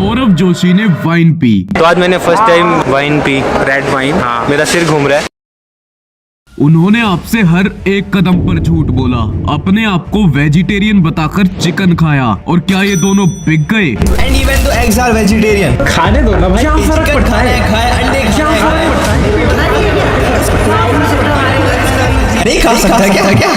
सौरभ जोशी ने wine P. तो आज मैंने first time wine P, red wine. हाँ, मेरा सिर घूम रहा है। उन्होंने आपसे हर एक कदम पर झूठ बोला, अपने आप को वेजिटेरियन बताकर चिकन खाया। और क्या ये दोनों बिक गए? एंड इवन दो एग्स आर वेजिटेरियन। खाने दो ना भाई, क्या फर्क पड़ता है? खाए अंडे, क्या फर्क पड़ता है? नहीं खा सकता क्या?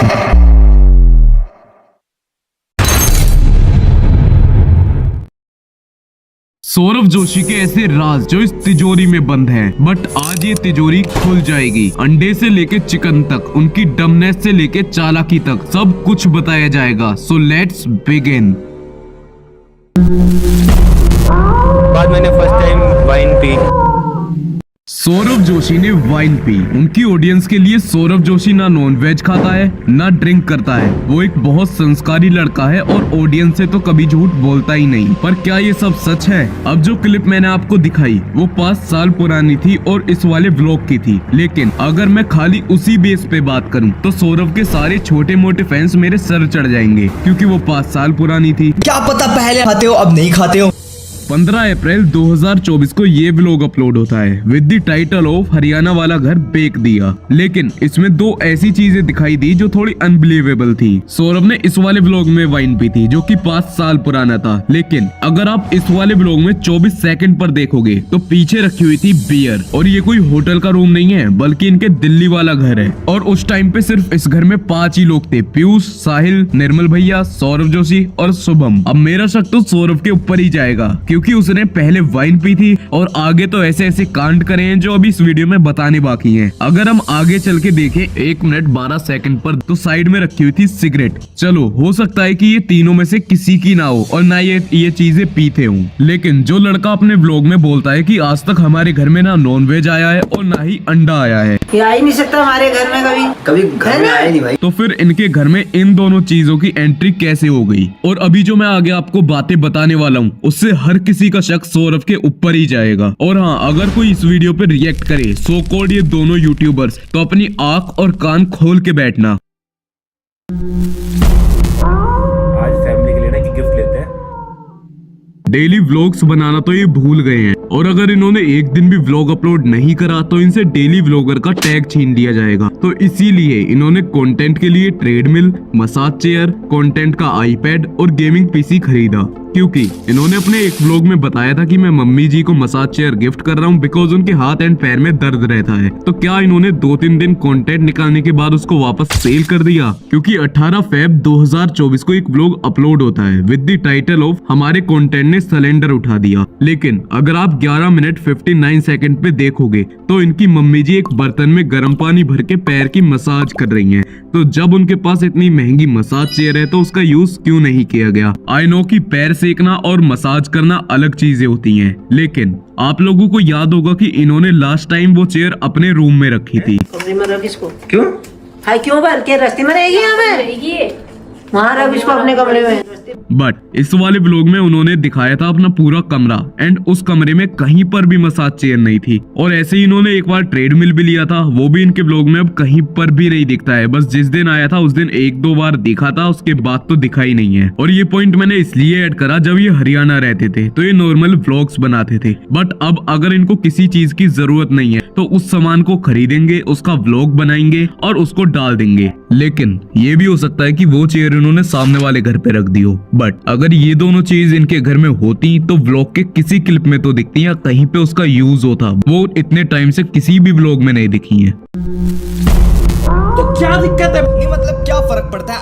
सौरभ जोशी के ऐसे राज जो इस तिजोरी में बंद हैं, बट आज ये तिजोरी खुल जाएगी। अंडे से लेके चिकन तक, उनकी डमनेस से लेके चालाकी तक सब कुछ बताया जाएगा। So let's begin. बाद मैंने first time wine P. Saurabh Joshi ने वाइन पी। उनकी ऑडियंस के लिए सौरभ जोशी ना नॉन वेज खाता है ना ड्रिंक करता है। वो एक बहुत संस्कारी लड़का है और ऑडियंस से तो कभी झूठ बोलता ही नहीं। पर क्या ये सब सच है? अब जो क्लिप मैंने आपको दिखाई वो 5 साल पुरानी थी और इस वाले व्लॉग की थी। लेकिन अगर मैं खाली उसी बेस पे बात करूं तो सौरभ के सारे छोटे मोटे फैंस मेरे सर चढ़ जाएंगे, क्योंकि वो 5 साल पुरानी थी। क्या पता पहले खाते हो अब नहीं खाते हो। 15 अप्रैल 2024 को ये व्लॉग अपलोड होता है with the title of Haryana वाला घर बेच दिया। लेकिन इसमें 2 ऐसी चीजें दिखाई दी जो थोड़ी अनबिलीवेबल थी। सौरभ ने इस वाले व्लॉग में वाइन पी थी जो कि 5 साल पुराना था। लेकिन अगर आप इस वाले व्लॉग में 24 सेकंड पर देखोगे तो पीछे रखी हुई थी बियर। और ये कोई होटल का रूम नहीं है, बल्कि इनके दिल्ली वाला घर है। और उस टाइम पे सिर्फ इस घर में 5 ही लोग थे, पीयूष, साहिल, निर्मल भैया, सौरभ जोशी और शुभम। अब मेरा शक तो सौरभ के ऊपर ही जाएगा, क्योंकि उसने पहले वाइन पी थी और आगे तो ऐसे ऐसे कांड करे हैं जो अभी इस वीडियो में बताने बाकी हैं। अगर हम आगे चल के देखें 1 मिनट 12 सेकंड पर, तो साइड में रखी हुई थी सिगरेट। चलो हो सकता है कि ये तीनों में से किसी की ना हो और ना ये चीजें पीते हूँ। लेकिन जो लड़का अपने व्लॉग में बोलता है कि आज तक हमारे घर में ना नॉन वेज आया है और ना ही अंडा आया है, ये आ ही नहीं सकता हमारे घर में कभी घर में आए नहीं भाई। तो फिर इनके घर में इन दोनों चीजों की एंट्री कैसे हो गई? और अभी जो मैं आगे आपको बातें बताने वाला हूँ उससे हर किसी का शक सौरभ के ऊपर ही जाएगा। और हाँ, अगर कोई इस वीडियो पे रिएक्ट करे सो कॉल्ड ये दोनों यूट्यूबर्स, तो अपनी आंख और कान खोल के बैठना। आज फैमिली के लिए ना कि गिफ्ट लेते हैं। डेली व्लॉग्स बनाना तो ये भूल गए हैं, और अगर इन्होंने एक दिन भी व्लॉग अपलोड नहीं करा तो इनसे डेली व्लॉगर का टैग छीन लिया जाएगा। तो इसीलिए इन्होंने कंटेंट के लिए ट्रेडमिल, मसाज चेयर, कंटेंट का आईपैड और गेमिंग पीसी खरीदा। क्योंकि इन्होंने अपने एक व्लॉग में बताया था कि मैं मम्मी जी को मसाज चेयर गिफ्ट कर रहा हूँ बिकॉज उनके हाथ एंड पैर में दर्द रहता है। तो क्या इन्होंने 2-3 दिन कंटेंट निकालने के बाद उसको वापस सेल कर दिया? क्योंकि 18 फेब 2024 को एक व्लॉग अपलोड होता है विद द टाइटल ऑफ हमारे कंटेंट ने सिलेंडर उठा दिया। लेकिन अगर आप 11 मिनट 59 सेकंड पे देखोगे तो इनकी मम्मी जी एक बर्तन में गर्म पानी भर के पैर की मसाज कर रही हैं। तो जब उनके पास इतनी महंगी मसाज चेयर है तो उसका यूज क्यों नहीं किया गया? आई नो कि पैर सेकना और मसाज करना अलग चीजें होती हैं, लेकिन आप लोगों को याद होगा कि इन्होंने लास्ट टाइम वो चेयर अपने रूम में रखी थी। कमरे में रख इसको। क्यों? हाय क्यों भर के रास्ते में रहेगी? हमें वहाँ रख इसको अपने कमरे में। बट इस वाले व्लॉग में उन्होंने दिखाया था अपना पूरा कमरा, एंड उस कमरे में कहीं पर भी मसाज चेयर नहीं थी। और ऐसे ही इन्होंने एक बार ट्रेडमिल भी लिया था, वो भी इनके व्लॉग में अब कहीं पर भी नहीं दिखता है। बस जिस दिन आया था उस दिन 1-2 बार दिखा था, उसके बाद तो दिखा ही नहीं है। और ये पॉइंट मैंने इसलिए ऐड करा जब ये हरियाणा रहते थे तो ये नॉर्मल व्लॉग्स बनाते थे। बट अब अगर इनको किसी चीज की जरूरत नहीं है तो उस सामान को खरीदेंगे, उसका व्लॉग बनाएंगे और उसको डाल देंगे। लेकिन ये भी हो सकता है कि वो चेयर इन्होंने सामने वाले घर पे रख दी हो। बट अगर ये दोनों चीज इनके घर में होती तो व्लॉग के किसी क्लिप में तो दिखती या कहीं पे उसका यूज होता। वो इतने टाइम से किसी भी व्लॉग में नहीं दिखी है। तो क्या दिक्कत है? ये मतलब क्या फर्क पड़ता है?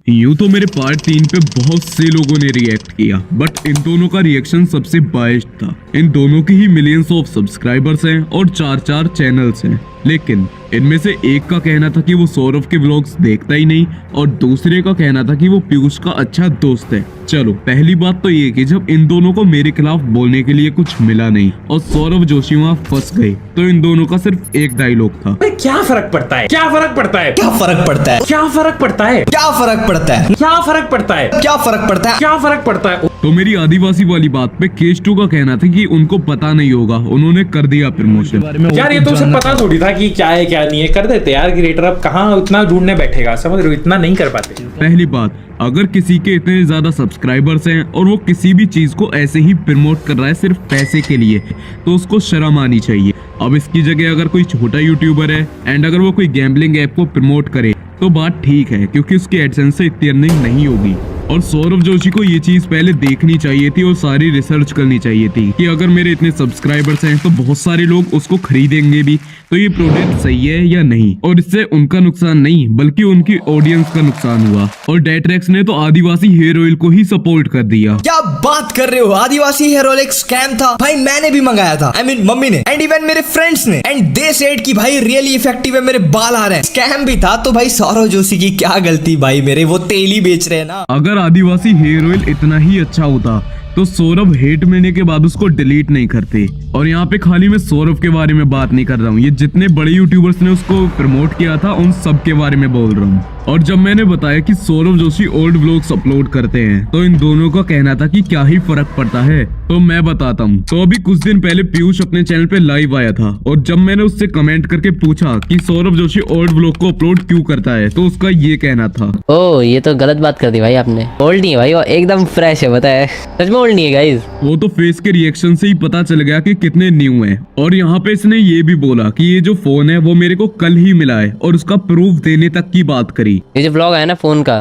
यूं तो मेरे पार्ट 3 पे बहुत से लोगों ने रिएक्ट किया, बट इन दोनों का रिएक्शन सबसे बायस्ड था। इन दोनों की ही मिलियंस ऑफ सब्सक्राइबर्स हैं और 4 चैनल्स हैं। लेकिन इनमें से एक का कहना था कि वो सौरभ के व्लॉग्स देखता ही नहीं और दूसरे का कहना था कि वो पीयूष का अच्छा दोस्त है। चलो पहली बात तो ये कि जब इन दोनों को मेरे खिलाफ बोलने के लिए कुछ मिला नहीं और सौरभ जोशी वहाँ फंस गए, तो इन दोनों का सिर्फ एक डायलॉग था, क्या फर्क पड़ता है? क्या फर्क पड़ता है? क्या फर्क पड़ता है? क्या फर्क पड़ता है? क्या फर्क पड़ता है? क्या फर्क पड़ता है? क्या फर्क पड़ता है? क्या फर्क पड़ता है? तो मेरी आदिवासी वाली बात पे केश 2 का कहना था कि उनको पता नहीं होगा, उन्होंने कर दिया प्रमोशन। यार ये तो उसे पता थोड़ी था कि क्या है क्या नहीं है, कर देते यार क्रिएटर। अब कहाँ उतना ढूंढने बैठेगा, समझ रहे हो, इतना नहीं कर पाते। पहली बात, अगर किसी के इतने ज्यादा सब्सक्राइबर्स हैं और वो किसी भी चीज को ऐसे ही प्रमोट कर रहा है सिर्फ पैसे के लिए, तो उसको शर्म आनी चाहिए। अब इसकी जगह अगर कोई छोटा यूट्यूबर है एंड अगर वो कोई गैम्बलिंग ऐप को प्रमोट करे तो बात ठीक है, क्योंकि उसकी एडसेंस से इतनी अर्निंग नहीं होगी। और सौरभ जोशी को ये चीज पहले देखनी चाहिए थी और सारी रिसर्च करनी चाहिए थी कि अगर मेरे इतने सब्सक्राइबर्स हैं तो बहुत सारे लोग उसको खरीदेंगे भी, तो ये प्रोडक्ट सही है या नहीं। और इससे उनका नुकसान नहीं बल्कि उनकी ऑडियंस का नुकसान हुआ। और डेट्रेक्स ने तो आदिवासी हेयर ऑयल को ही सपोर्ट कर दिया। क्या बात कर रहे हो, आदिवासी हेयर ऑयल एक स्कैम था भाई, मैंने भी मंगाया था, I mean, मम्मी ने एंड इवन मेरे फ्रेंड्स ने, एंड दे सेड कि भाई रियली इफेक्टिव है, मेरे बाल आ रहे हैं। स्कैम भी था तो भाई सौरभ जोशी की क्या गलती भाई, मेरे वो तेल ही बेच रहे हैं ना। अगर आदिवासी हेयर ऑयल इतना ही अच्छा होता तो सौरभ हेट मिलने के बाद उसको डिलीट नहीं करते। और यहाँ पे खाली मैं सौरभ के बारे में बात नहीं कर रहा हूँ, ये जितने बड़े यूट्यूबर्स ने उसको प्रमोट किया था उन सब के बारे में बोल रहा हूँ। और जब मैंने बताया कि Saurabh Joshi old vlogs upload करते हैं तो इन दोनों का कहना था कि क्या ही फर्क पड़ता है, तो मैं बताता हूँ। तो अभी कुछ दिन पहले पीयूष अपने चैनल पे लाइव आया था और जब मैंने उससे कमेंट करके पूछा कि सौरभ जोशी ओल्ड व्लॉग को अपलोड क्यों करता है, तो उसका ये कहना था, ओ ये तो गलत बात कर दी भाई आपने, ओल्ड नहीं है भाई, वो एकदम फ्रेश है, बताए सच में ओल्ड नहीं है गाइस। वो तो फेस के रिएक्शन से ही पता चल गया कि कितने न्यू हैं। और यहाँ पे इसने ये भी बोला कि ये जो फोन है वो मेरे को कल ही मिला है और उसका प्रूफ देने तक की बात करी। ये जो ब्लॉग है ना फोन का,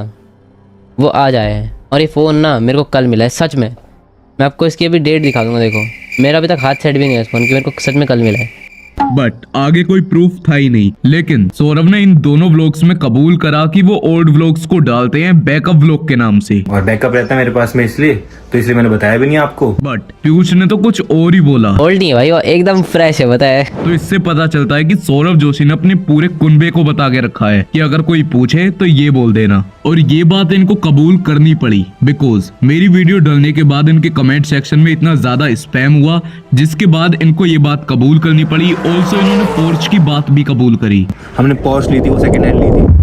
वो आज आया है और ये फोन ना मेरे को कल मिला है सच में। मैं आपको इसकी अभी डेट दिखा दूंगा, देखो मेरा अभी तक हाथ सेट भी नहीं है इस फोन की, मेरे को सच में कल मिला है। बट आगे कोई प्रूफ था ही नहीं। लेकिन सौरभ ने इन दोनों व्लॉग्स में कबूल करा कि वो ओल्ड व्लॉग्स को डालते हैं बैकअप व्लॉग के नाम से। और बैकअप रहता है मेरे पास में, इसलिए मैंने बताया भी नहीं आपको। बट पीयूष ने तो कुछ और ही बोला, ओल्ड नहीं है भाई, वो एकदम फ्रेश है, बताए। तो इससे पता चलता है कि सौरभ जोशी ने अपने पूरे कुनबे को बता के रखा है कि अगर कोई पूछे तो ये बोल देना। और ये बात इनको कबूल करनी पड़ी बिकॉज मेरी वीडियो डालने के बाद इनके कमेंट सेक्शन में इतना ज्यादा स्पैम हुआ, जिसके बाद इनको ये बात कबूल करनी पड़ी। ऑल्सो इन्होंने पोर्च की बात भी कबूल करी। हमने पोर्च ली थी, वो सेकंड हैंड ली थी।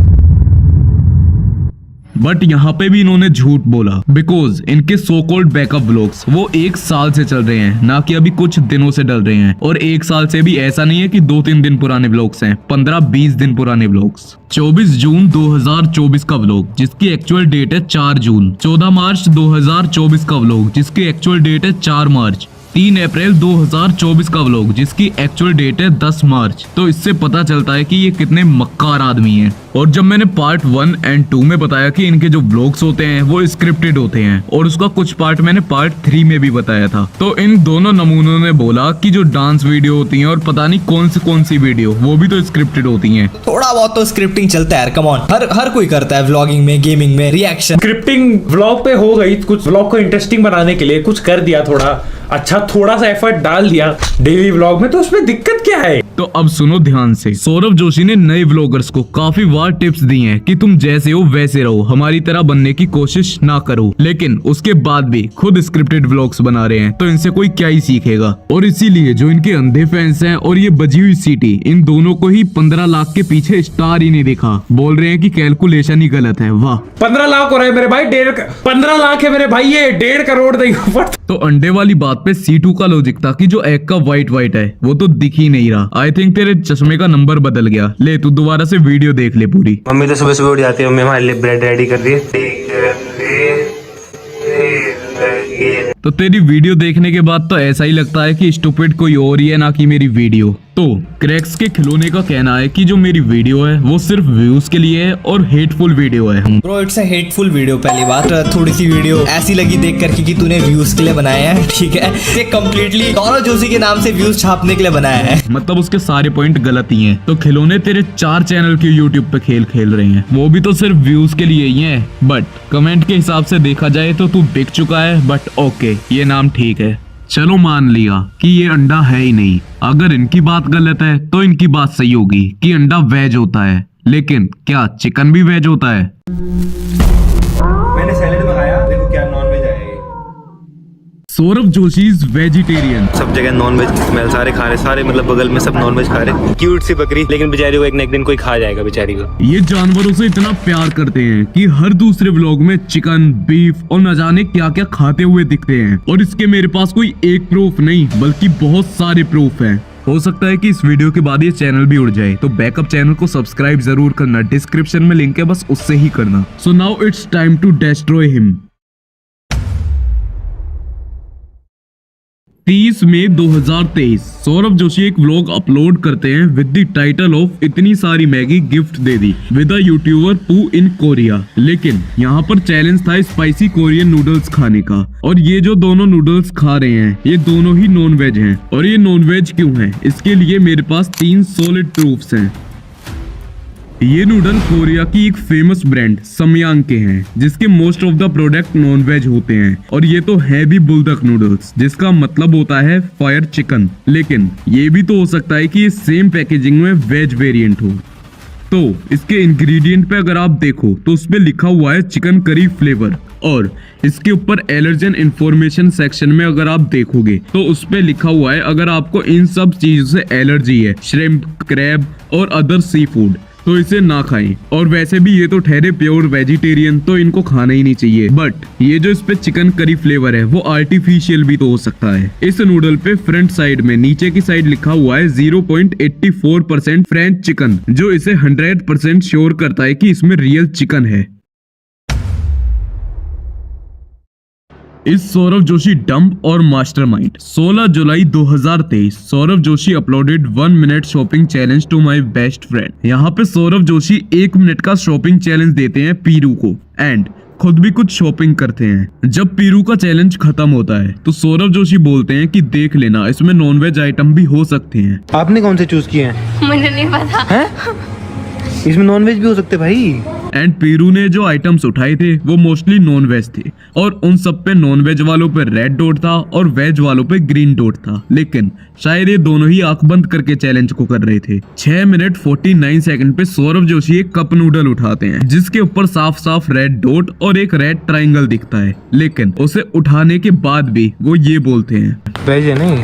बट यहाँ पे भी इन्होंने झूठ बोला बिकॉज इनके सो कॉल्ड बैकअप व्लॉग्स वो 1 साल से चल रहे हैं, ना कि अभी कुछ दिनों से डल रहे हैं। और 1 साल से भी ऐसा नहीं है कि 2-3 दिन पुराने व्लॉग्स हैं, 15-20 दिन पुराने व्लॉग्स। 24 जून 2024 का व्लॉग जिसकी एक्चुअल डेट है 4 जून, 14 मार्च 2024 का व्लॉग जिसकी एक्चुअल डेट है 4 मार्च, 3 अप्रैल 2024 का व्लॉग जिसकी एक्चुअल डेट है 10 मार्च। तो इससे पता चलता है कि ये कितने मक्कार आदमी हैं। और जब मैंने पार्ट 1 एंड 2 में बताया कि इनके जो व्लॉग्स होते हैं वो स्क्रिप्टेड होते हैं और उसका कुछ पार्ट मैंने पार्ट 3 में भी बताया था, तो इन दोनों नमूनों ने बोला कि जो डांस वीडियो होती हैं और पता नहीं कौन सी वीडियो वो भी तो स्क्रिप्टेड होती हैं। थोड़ा बहुत तो स्क्रिप्टिंग चलता है यार, कम ऑन, हर कोई करता है व्लॉगिंग में, गेमिंग में, रिएक्शन। स्क्रिप्टिंग व्लॉग पे हो गई, कुछ व्लॉग को इंटरेस्टिंग बनाने के लिए कुछ कर दिया, थोड़ा सा एफर्ट डाल दिया डेली व्लॉग में, तो उसमें दिक्कत क्या है। तो अब सुनो ध्यान से, सौरभ जोशी ने नए व्लॉगर्स को काफी बार टिप्स दी हैं कि तुम जैसे हो वैसे रहो, हमारी तरह बनने की कोशिश ना करो। लेकिन उसके बाद भी खुद स्क्रिप्टेड व्लॉग्स बना रहे हैं, तो इनसे कोई क्या ही सीखेगा। और इसीलिए जो इनके अंधे फैंस हैं और ये बजी हुई सीटी, इन दोनों को ही 15 लाख के पीछे स्टार ही नहीं दिखा, बोल रहे हैं कि कैलकुलेशन ही गलत है। वाह, 15 लाख हो रहा है मेरे भाई, 15 लाख है मेरे भाई, ये 1.5 करोड़ देगा। तो अंडे वाली बात पे C2 का लॉजिक था कि जो एग का व्हाइट है वो तो दिख ही नहीं रहा। आई थिंक तेरे चश्मे का नंबर बदल गया। ले तू दोबारा से वीडियो देख ले पूरी। मम्मी तो सुबह सुबह उठ जाती है, मम्मी हमारे लिए ब्रेड रेडी कर दी। तो तेरी वीडियो देखने के बाद तो ऐसा ही लगता है कि स्टूपिड कोई और ही है, ना कि मेरी वीडियो। तो क्रैक्स के खिलौने का कहना है कि जो मेरी वीडियो है वो सिर्फ व्यूज के लिए है और हेटफुल वीडियो है। Bro it's a hateful video. पहली बात, थोड़ी सी वीडियो ऐसी लगी देख करके कि तूने व्यूज के लिए बनाया है, ठीक है, ये कंप्लीटली सौरभ जोशी के नाम से व्यूज छापने के लिए बनाया है, मतलब उसके सारे पॉइंट गलत ही हैं। तो खिलौने तेरे 4 चैनल के यूट्यूब पे खेल रहे हैं, वो भी तो सिर्फ व्यूज के लिए ही है। बट कमेंट के हिसाब से देखा जाए तो तू बिक चुका है। बट ओके, ये नाम ठीक है, चलो मान लिया कि ये अंडा है ही नहीं। अगर इनकी बात गलत है तो इनकी बात सही होगी कि अंडा वेज होता है, लेकिन क्या चिकन भी वेज होता है? मैंने सैलेड मंगाया, देखो क्या नॉन वेज आया। Saurabh Joshi is vegetarian. सब जगह नॉन वेज की स्मेल, सारे खा रहे, सारे मतलब बगल में सब नॉन वेज खा रहे। क्यूट सी बकरी, लेकिन बेचारी को एक न एक दिन कोई खा जाएगा बेचारी को। ये जानवरों से इतना प्यार करते हैं कि हर दूसरे व्लॉग में चिकन, बीफ और न जाने क्या क्या खाते हुए दिखते हैं। और इसके मेरे पास कोई एक प्रूफ नहीं बल्कि बहुत सारे प्रूफ हैं। हो सकता है कि इस वीडियो के बाद ये चैनल भी उड़ जाए, तो बैकअप चैनल को सब्सक्राइब जरूर करना, डिस्क्रिप्शन में लिंक है, बस उससे ही करना। So now it's time to destroy him. 30 मई 2023 सौरभ जोशी एक व्लॉग अपलोड करते हैं विद द टाइटल ऑफ इतनी सारी Maggi gift they the with a YouTuber पू इन कोरिया। लेकिन यहाँ पर चैलेंज था स्पाइसी कोरियन नूडल्स खाने का, और ये जो दोनों नूडल्स खा रहे हैं ये दोनों ही नॉन वेज हैं। और ये नॉन वेज क्यों हैं, इसके लिए मेरे पास 3 सॉलिड प्रूफ्स हैं। ये नूडल कोरिया की एक फेमस ब्रांड समयांग के हैं, जिसके most of the product non veg होते हैं। और ये तो है भी बुलडक नूडल्स, जिसका मतलब होता है फायर चिकन। लेकिन ये भी तो हो सकता है कि ये सेम पैकेजिंग में वेज वेरिएंट हो। तो इसके इंग्रेडिएंट पे अगर आप देखो तो उस पे लिखा हुआ है चिकन करी फ्लेवर, और इसके ऊपर एलर्जन इंफॉर्मेशन सेक्शन में अगर आप देखोगे तो उस पे लिखा हुआ है अगर आपको इन सब चीजों से एलर्जी है, श्रिम्प, क्रैब और अदर सी फूड, तो इसे ना खाएं। और वैसे भी ये तो ठहरे प्योर वेजिटेरियन, तो इनको खाना ही नहीं चाहिए। बट ये जो इस पे चिकन करी फ्लेवर है वो आर्टिफिशियल भी तो हो सकता है। इस नूडल पे फ्रंट साइड में नीचे की साइड लिखा हुआ है 0.84% फ्रेंच चिकन, जो इसे 100% श्योर करता है कि इसमें रियल चिकन है। इस सौरभ जोशी डंप और मास्टरमाइंड। 16 जुलाई 2023 Saurabh Joshi uploaded 1 minute shopping challenge to my best friend. यहाँ पे सौरभ जोशी 1 मिनट का शॉपिंग चैलेंज देते हैं पीरू को, एंड खुद भी कुछ शॉपिंग करते हैं। जब पीरू का चैलेंज खत्म होता है तो सौरभ जोशी बोलते हैं कि देख लेना, इसमें नॉनवेज आइटम भी हो सकते हैं। आपने कौन से चूज किए हैं? मुझे नहीं पता हैं? इसमें नॉनवेज भी हो सकते भाई। एंड पीरू ने जो आइटम्स उठाए थे वो मोस्टली नॉन वेज थे, और उन सब पे नॉन वेज वालों पे रेड डॉट था और वेज वालों पे ग्रीन डॉट था। लेकिन शायद ये दोनों ही आंख बंद करके चैलेंज को कर रहे थे। 6 मिनट 49 सेकंड पे सौरभ जोशी एक कप नूडल उठाते हैं जिसके ऊपर साफ साफ रेड डॉट और एक रेड ट्राइंगल दिखता है। लेकिन उसे उठाने के बाद भी वो ये बोलते हैं वेज है नहीं,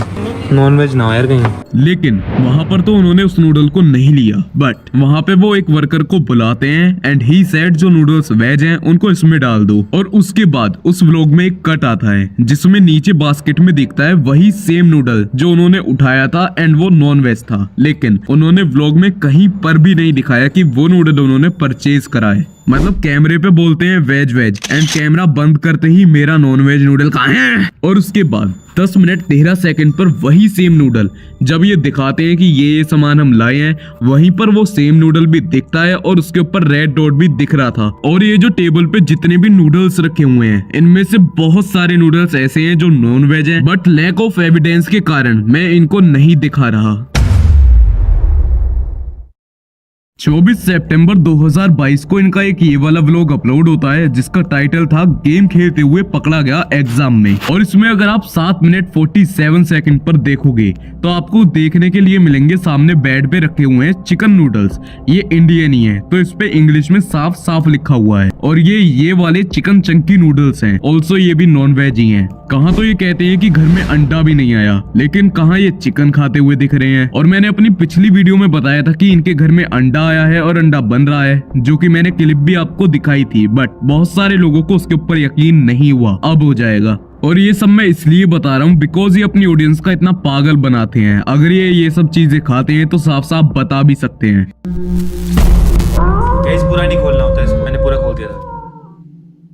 नॉन वेज ना हो यार कहीं। लेकिन वहाँ पर तो उन्होंने उस नूडल को नहीं लिया, बट वहाँ पे वो एक वर्कर को बुलाते हैं एंड ही सेड जो नूडल्स वेज हैं उनको इसमें डाल दो। और उसके बाद उस व्लॉग में एक कट आता है जिसमें नीचे बास्केट में दिखता है वही सेम नूडल जो उन्होंने उठाया था, एंड वो नॉन वेज था। लेकिन उन्होंने व्लॉग में कहीं पर भी नहीं दिखाया कि वो नूडल उन्होंने परचेज करा है। मतलब कैमरे पे बोलते हैं वेज वेज, एंड कैमरा बंद करते ही मेरा नॉन वेज नूडल कहाँ है। और उसके बाद 10 मिनट 13 सेकंड पर वही सेम नूडल जब ये दिखाते हैं कि ये सामान हम लाए हैं, वहीं पर वो सेम नूडल भी दिखता है और उसके ऊपर रेड डॉट भी दिख रहा था। और ये जो टेबल पे जितने भी नूडल्स रखे हुए हैं इनमें से बहुत सारे नूडल्स ऐसे हैं जो नॉन वेज हैं, बट लैक ऑफ एविडेंस के कारण मैं इनको नहीं दिखा रहा। 24 सितंबर 2022 को इनका एक ये वाला व्लॉग अपलोड होता है जिसका टाइटल था गेम खेलते हुए पकड़ा गया एग्जाम में। और इसमें अगर आप 7 मिनट 47 सेकंड पर देखोगे तो आपको देखने के लिए मिलेंगे सामने बेड पे रखे हुए हैं चिकन नूडल्स। ये इंडियन ही है तो इस पे इंग्लिश में साफ साफ लिखा हुआ है, और ये वाले चिकन चंकी नूडल्स हैं। ऑल्सो ये भी नॉन वेज ही हैं। कहाँ तो ये कहते हैं कि घर में अंडा भी नहीं आया, लेकिन कहाँ ये चिकन खाते हुए दिख रहे हैं। और मैंने अपनी पिछली वीडियो में बताया था कि इनके घर में अंडा आया है और अंडा बन रहा है, जो कि मैंने क्लिप भी आपको दिखाई थी, बट बहुत सारे लोगों को उसके ऊपर यकीन नहीं हुआ। अब हो जाएगा। और ये सब मैं इसलिए बता रहा हूँ बिकॉज ये अपनी ऑडियंस का इतना पागल बनाते हैं। अगर ये सब चीजें खाते हैं तो साफ साफ बता भी सकते हैं। गाइस पूरा नहीं खोलना होता इसको, मैंने पूरा खोल दिया था।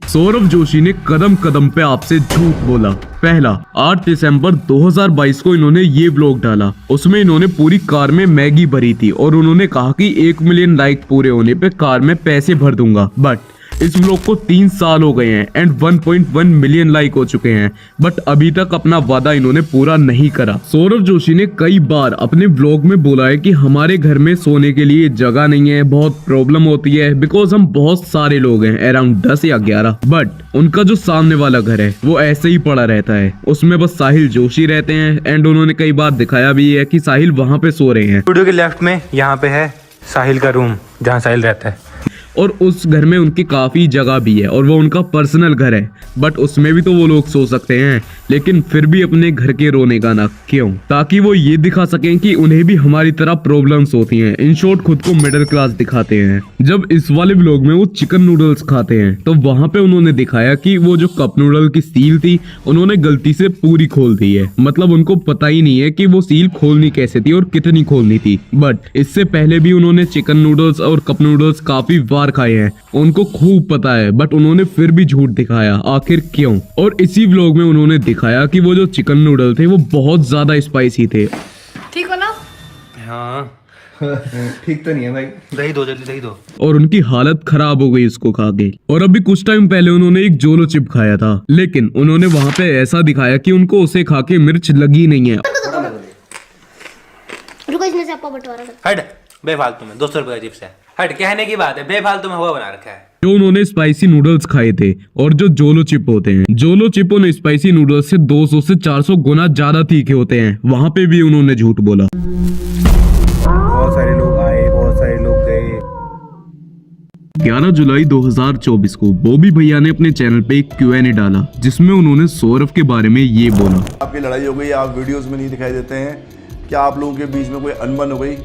सौरभ जोशी ने कदम कदम पे आपसे झूठ बोला। पहला, 8 दिसंबर 2022 को इन्होंने ये व्लॉग डाला। उसमें इन्होंने पूरी कार में मैगी भरी थी और उन्होंने कहा कि 1 मिलियन लाइक पूरे होने पे कार में पैसे भर दूंगा। बट इस व्लॉग को 3 साल हो गए हैं एंड 1.1 मिलियन लाइक हो चुके हैं, बट अभी तक अपना वादा इन्होंने पूरा नहीं करा। सौरभ जोशी ने कई बार अपने व्लॉग में बोला है कि हमारे घर में सोने के लिए जगह नहीं है, बहुत प्रॉब्लम होती है बिकॉज हम बहुत सारे लोग हैं, अराउंड 10 या 11। बट उनका जो सामने वाला घर है वो ऐसे ही पड़ा रहता है, उसमें बस साहिल जोशी रहते हैं। एंड उन्होंने कई बार दिखाया भी है कि साहिल वहाँ पे सो रहे हैं। वीडियो के लेफ्ट में यहाँ पे है साहिल का रूम जहाँ साहिल रहता है। और उस घर में उनकी काफी जगह भी है और वो उनका पर्सनल घर है, बट उसमें भी तो वो लोग सो सकते हैं, लेकिन फिर भी अपने घर के रोने का ना क्यों? ताकि वो ये दिखा सकें कि उन्हें भी हमारी तरह प्रॉब्लम्स होती हैं। इन शॉर्ट खुद को मिडिल क्लास दिखाते हैं। जब इस वाले व्लॉग में वो चिकन नूडल्स खाते हैं तो वहाँ पे उन्होंने दिखाया कि वो जो कप नूडल की सील थी उन्होंने गलती से पूरी खोल दी है। मतलब उनको पता ही नहीं है कि वो सील खोलनी कैसे थी और कितनी खोलनी थी। बट इससे पहले भी उन्होंने चिकन नूडल्स और कप नूडल्स काफी बार खाए हैं, उनको खूब पता है, बट उन्होंने फिर भी झूठ दिखाया। आखिर क्यों? और इसी व्लॉग में उन्होंने दिखाया कि वो जो चिकन नूडल थे वो बहुत ज्यादा स्पाइसी थे। ठीक हो ना? हाँ ठीक तो नहीं है भाई। दही दो, जल्दी दही दो। और उनकी हालत खराब हो गई उसको खा के। और अभी कुछ टाइम पहले उन्होंने एक जोलो चिप खाया था, लेकिन उन्होंने वहाँ पे ऐसा दिखाया कि उनको उसे खा के मिर्च लगी नहीं है। रुको, इसमें से आपका बंटवारा कर। हट, बेफालतू में 200 रुपए का चिप्स है। हट, कहने की बात है, बेफालतू में हुआ बना रखा है। जो उन्होंने स्पाइसी नूडल्स खाए थे और जो जोलो चिप होते हैं, जोलो चिप उन स्पाइसी नूडल्स से 200 से 400 गुना ज्यादा तीखे होते हैं। वहाँ पे भी उन्होंने झूठ बोला। बहुत सारे लोग आए, बहुत सारे लोग गए। 11 जुलाई 2024 को बॉबी भैया ने अपने चैनल पे एक Q&A डाला, जिसमें उन्होंने सौरभ के बारे में ये बोला। आपकी लड़ाई हो गई, आप वीडियोस में नहीं दिखाई देते हैं, क्या आप लोगों के बीच में कोई अनबन हो गई?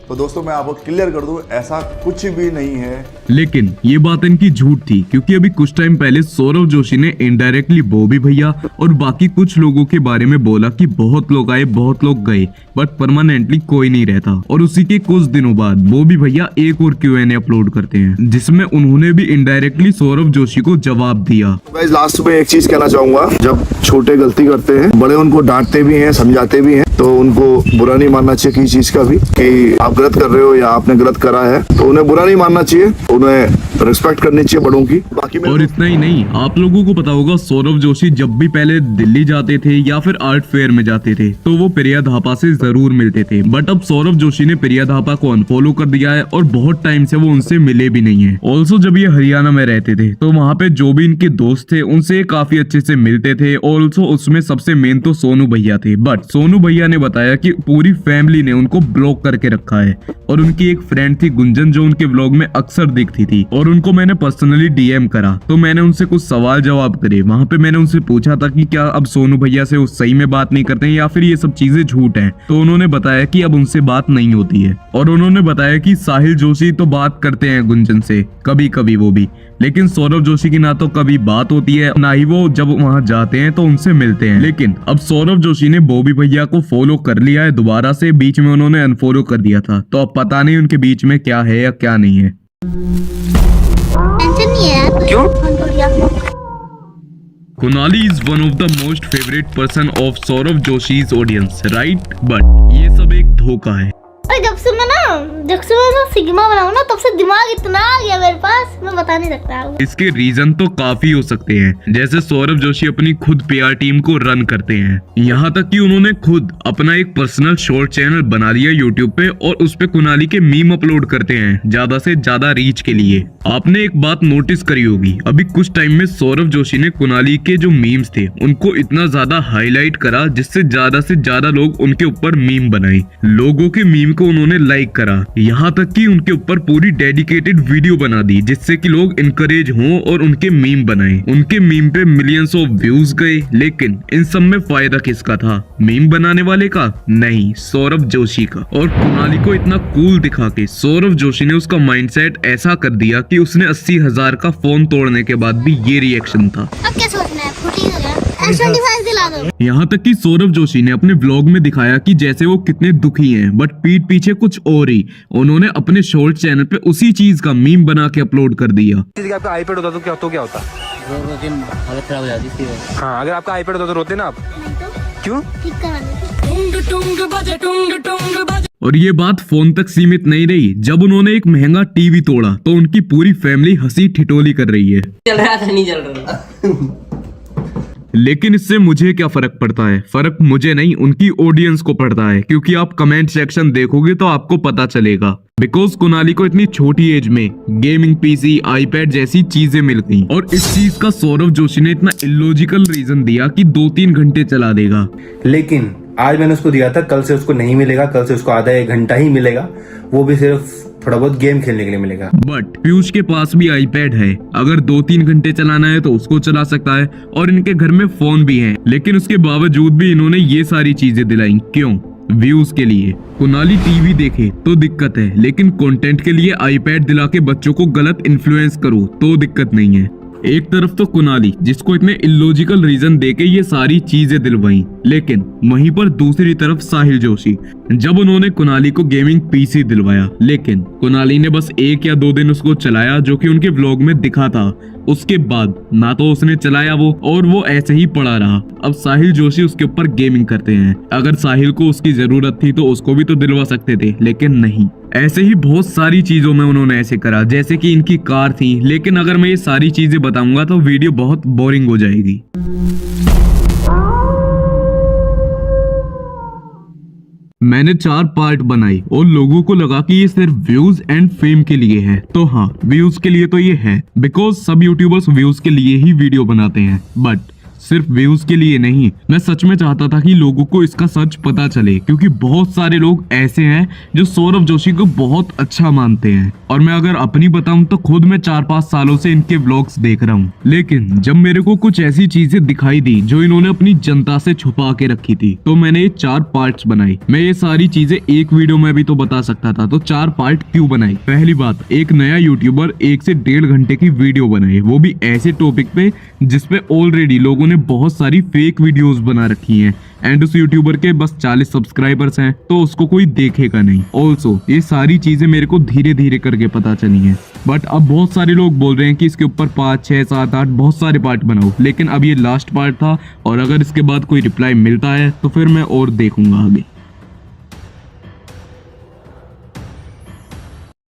तो दोस्तों मैं आपको क्लियर कर दूं, ऐसा कुछ भी नहीं है। लेकिन ये बात इनकी झूठ थी, क्योंकि अभी कुछ टाइम पहले सौरभ जोशी ने इनडायरेक्टली बॉबी भैया और बाकी कुछ लोगों के बारे में बोला कि बहुत लोग आए, बहुत लोग गए, बट परमानेंटली कोई नहीं रहता। और उसी के कुछ दिनों बाद बॉबी भैया एक और Q&A अपलोड करते हैं, जिसमें उन्होंने भी इनडायरेक्टली सौरभ जोशी को जवाब दिया। गाइस लास्ट में एक चीज कहना चाहूंगा, जब छोटे गलती करते हैं, बड़े उनको डांटते भी हैं, समझाते भी हैं, तो उनको बुरा नहीं मानना चाहिए किसी चीज का भी कि आप गलत कर रहे हो या आपने गलत करा है, तो उन्हें बुरा नहीं मानना चाहिए, उन्हें रिस्पेक्ट करनी चाहिए बड़ों की। बाकी और इतना ही नहीं, आप लोगों को पता होगा सौरभ जोशी जब भी पहले दिल्ली जाते थे या फिर आर्ट फेयर में जाते थे तो वो प्रिया धापा से जरूर मिलते थे। बट अब सौरभ जोशी ने प्रिया धापा को अनफॉलो कर दिया है और बहुत टाइम से वो उनसे मिले भी नहीं है। ऑल्सो जब ये हरियाणा में रहते थे तो वहाँ पे जो भी इनके दोस्त थे उनसे काफी अच्छे से मिलते थे। ऑल्सो उसमें सबसे मेन तो सोनू भैया थे, बट सोनू भैया ने बताया कि पूरी फैमिली ने उनको ब्लॉक करके रखा है। और उनकी एक फ्रेंड थी गुंजन, जो उनके व्लॉग में अक्सर दिखती थी, और उनको मैंने पर्सनली DM करा तो मैंने उनसे कुछ सवाल जवाब करे। वहाँ पे मैंने उनसे पूछा था कि क्या अब सोनू भैया से वो सही में बात नहीं करते हैं या फिर ये सब चीजें झूठ हैं। तो उन्होंने बताया कि अब उनसे बात नहीं होती है। और उन्होंने बताया कि साहिल जोशी तो बात करते हैं गुंजन से कभी कभी वो भी, लेकिन सौरभ जोशी की ना तो कभी बात होती है, ना ही वो जब वहाँ जाते हैं तो उनसे मिलते हैं। लेकिन अब सौरभ जोशी ने बॉबी भैया को फॉलो कर लिया है दोबारा से, बीच में उन्होंने अनफॉलो कर दिया था, तो अब पता नहीं उनके बीच में क्या है या क्या नहीं है। टेंशन नहीं है यार। क्यों? Kunali is one of the most favourite person of Saurabh Joshi's audience, right? But ये सब एक धोखा है। अरे जब से मैं सिग्मा बनाऊं ना, तब से दिमाग इतना आ गया मेरे पास, मैं बता नहीं सकता आपको। इसके रीजन तो काफी हो सकते हैं, जैसे सौरभ जोशी अपनी खुद PR टीम को रन करते हैं, यहाँ तक कि उन्होंने खुद अपना एक पर्सनल शॉर्ट चैनल बना लिया YouTube पे और उस पे कुनाली के मीम अपलोड करते हैं ज्यादा से ज्यादा रीच के लिए। आपने एक बात नोटिस करी होगी, अभी कुछ टाइम में सौरभ जोशी ने कुनाली के जो मीम्स थे उनको इतना ज्यादा हाईलाइट करा जिससे ज्यादा से ज्यादा लोग उनके ऊपर मीम बनाए। लोगों के मीम को उन्होंने लाइक करा, यहाँ तक कि उनके ऊपर पूरी डेडिकेटेड वीडियो बना दी जिससे कि लोग इनकरेज हों और उनके मीम बनाएं। उनके मीम पे मिलियंस ऑफ व्यूज गए, लेकिन इन सब में फायदा किसका था? मीम बनाने वाले का? नहीं, सौरभ जोशी का। और कुनाली को इतना कूल दिखा के सौरभ जोशी ने उसका माइंडसेट ऐसा कर दिया कि उसने 80,000 का फोन तोड़ने के बाद भी ये रिएक्शन था। अब क्या सोचना है, 14 हो गया, S25 दिला दो। यहाँ तक कि सौरभ जोशी ने अपने व्लॉग में दिखाया कि जैसे वो कितने दुखी हैं, बट पीठ पीछे कुछ और ही। उन्होंने अपने शॉर्ट चैनल पे उसी चीज का मीम बना के अपलोड कर दिया। आपका आईपैड होता तो क्या होता? हालत खराब हो जाती थी। हाँ, अगर आपका आईपैड होता तो रोते ना आप? क्यों? ठीक करा देते। और ये बात फोन तक सीमित नहीं रही, जब उन्होंने एक महंगा टीवी तोड़ा तो उनकी पूरी फैमिली हंसी ठिठोली कर रही है। चल रहा था, नहीं चल रहा। लेकिन इससे मुझे क्या फर्क पड़ता है? फर्क मुझे नहीं, उनकी ऑडियंस को पड़ता है, क्योंकि आप कमेंट सेक्शन देखोगे तो आपको पता चलेगा। बिकॉज कुनाली को इतनी छोटी एज में गेमिंग PC, iPad जैसी चीजें मिल गई, और इस चीज का सौरभ जोशी ने इतना इलॉजिकल रीजन दिया कि 2-3 घंटे चला देगा। लेकिन आज मैंने उसको दिया था, कल से उसको नहीं मिलेगा, कल से उसको आधा 1 घंटा ही मिलेगा, वो भी सिर्फ थोड़ा बहुत गेम खेलने के लिए मिलेगा। बट पीयूष के पास भी आईपैड है, अगर 2-3 घंटे चलाना है तो उसको चला सकता है, और इनके घर में फोन भी है, लेकिन उसके बावजूद भी इन्होंने ये सारी चीजें दिलाई। क्यों? व्यूज के लिए। कुनाली टीवी देखे तो दिक्कत है, लेकिन कंटेंट के लिए आईपैड दिला के बच्चों को गलत इन्फ्लुएंस करो तो दिक्कत नहीं है। एक तरफ तो कुनाली जिसको इतने इलॉजिकल रीजन देके ये सारी चीजें दिलवाई, लेकिन वहीं पर दूसरी तरफ साहिल जोशी, जब उन्होंने कुनाली को गेमिंग पीसी दिलवाया, लेकिन कुनाली ने बस 1 या 2 दिन उसको चलाया, जो कि उनके व्लॉग में दिखा था। उसके बाद ना तो उसने चलाया और वो ऐसे ही पड़ा रहा। अब साहिल जोशी उसके ऊपर गेमिंग करते हैं। अगर साहिल को उसकी जरूरत थी तो उसको भी तो दिलवा सकते थे, लेकिन नहीं। ऐसे ही बहुत सारी चीजों में उन्होंने ऐसे करा, जैसे कि इनकी कार थी, लेकिन अगर मैं ये सारी चीजें बताऊंगा तो वीडियो बहुत बोरिंग हो जाएगी। मैंने 4 पार्ट बनाई और लोगों को लगा कि ये सिर्फ व्यूज एंड फेम के लिए है। तो हाँ, व्यूज के लिए तो ये है, बिकॉज सब यूट्यूबर्स व्यूज के लिए ही वीडियो बनाते हैं, बट सिर्फ व्यूज के लिए नहीं। मैं सच में चाहता था कि लोगों को इसका सच पता चले, क्योंकि बहुत सारे लोग ऐसे हैं जो सौरभ जोशी को बहुत अच्छा मानते हैं। और मैं अगर अपनी बताऊं तो खुद मैं 4-5 सालों से इनके व्लॉग्स देख रहा हूं, लेकिन जब मेरे को कुछ ऐसी चीजें दिखाई दी जो इन्होंने अपनी जनता से छुपा के रखी थी, तो मैंने ये 4 पार्ट्स बनाई। मैं ये सारी चीजें एक वीडियो में भी तो बता सकता था, तो 4 पार्ट क्यों बनाई? पहली बात, एक नया यूट्यूबर 1 से 1.5 घंटे की वीडियो बनाए, वो भी ऐसे टॉपिक पे जिसपे ऑलरेडी लोगों ने बहुत सारी फेक वीडियोस बना रखी हैं, एंड उस यूट्यूबर के बस 40 सब्सक्राइबर्स हैं, तो उसको कोई देखेगा नहीं। ऑल्सो ये सारी चीजें मेरे को धीरे धीरे करके पता चली हैं, बट अब बहुत सारे लोग बोल रहे हैं कि इसके ऊपर 5, 6, 7, 8 बहुत सारे पार्ट बनाओ, लेकिन अब ये लास्ट पार्ट था, और अगर इसके बाद कोई रिप्लाई मिलता है तो फिर मैं और देखूंगा आगे।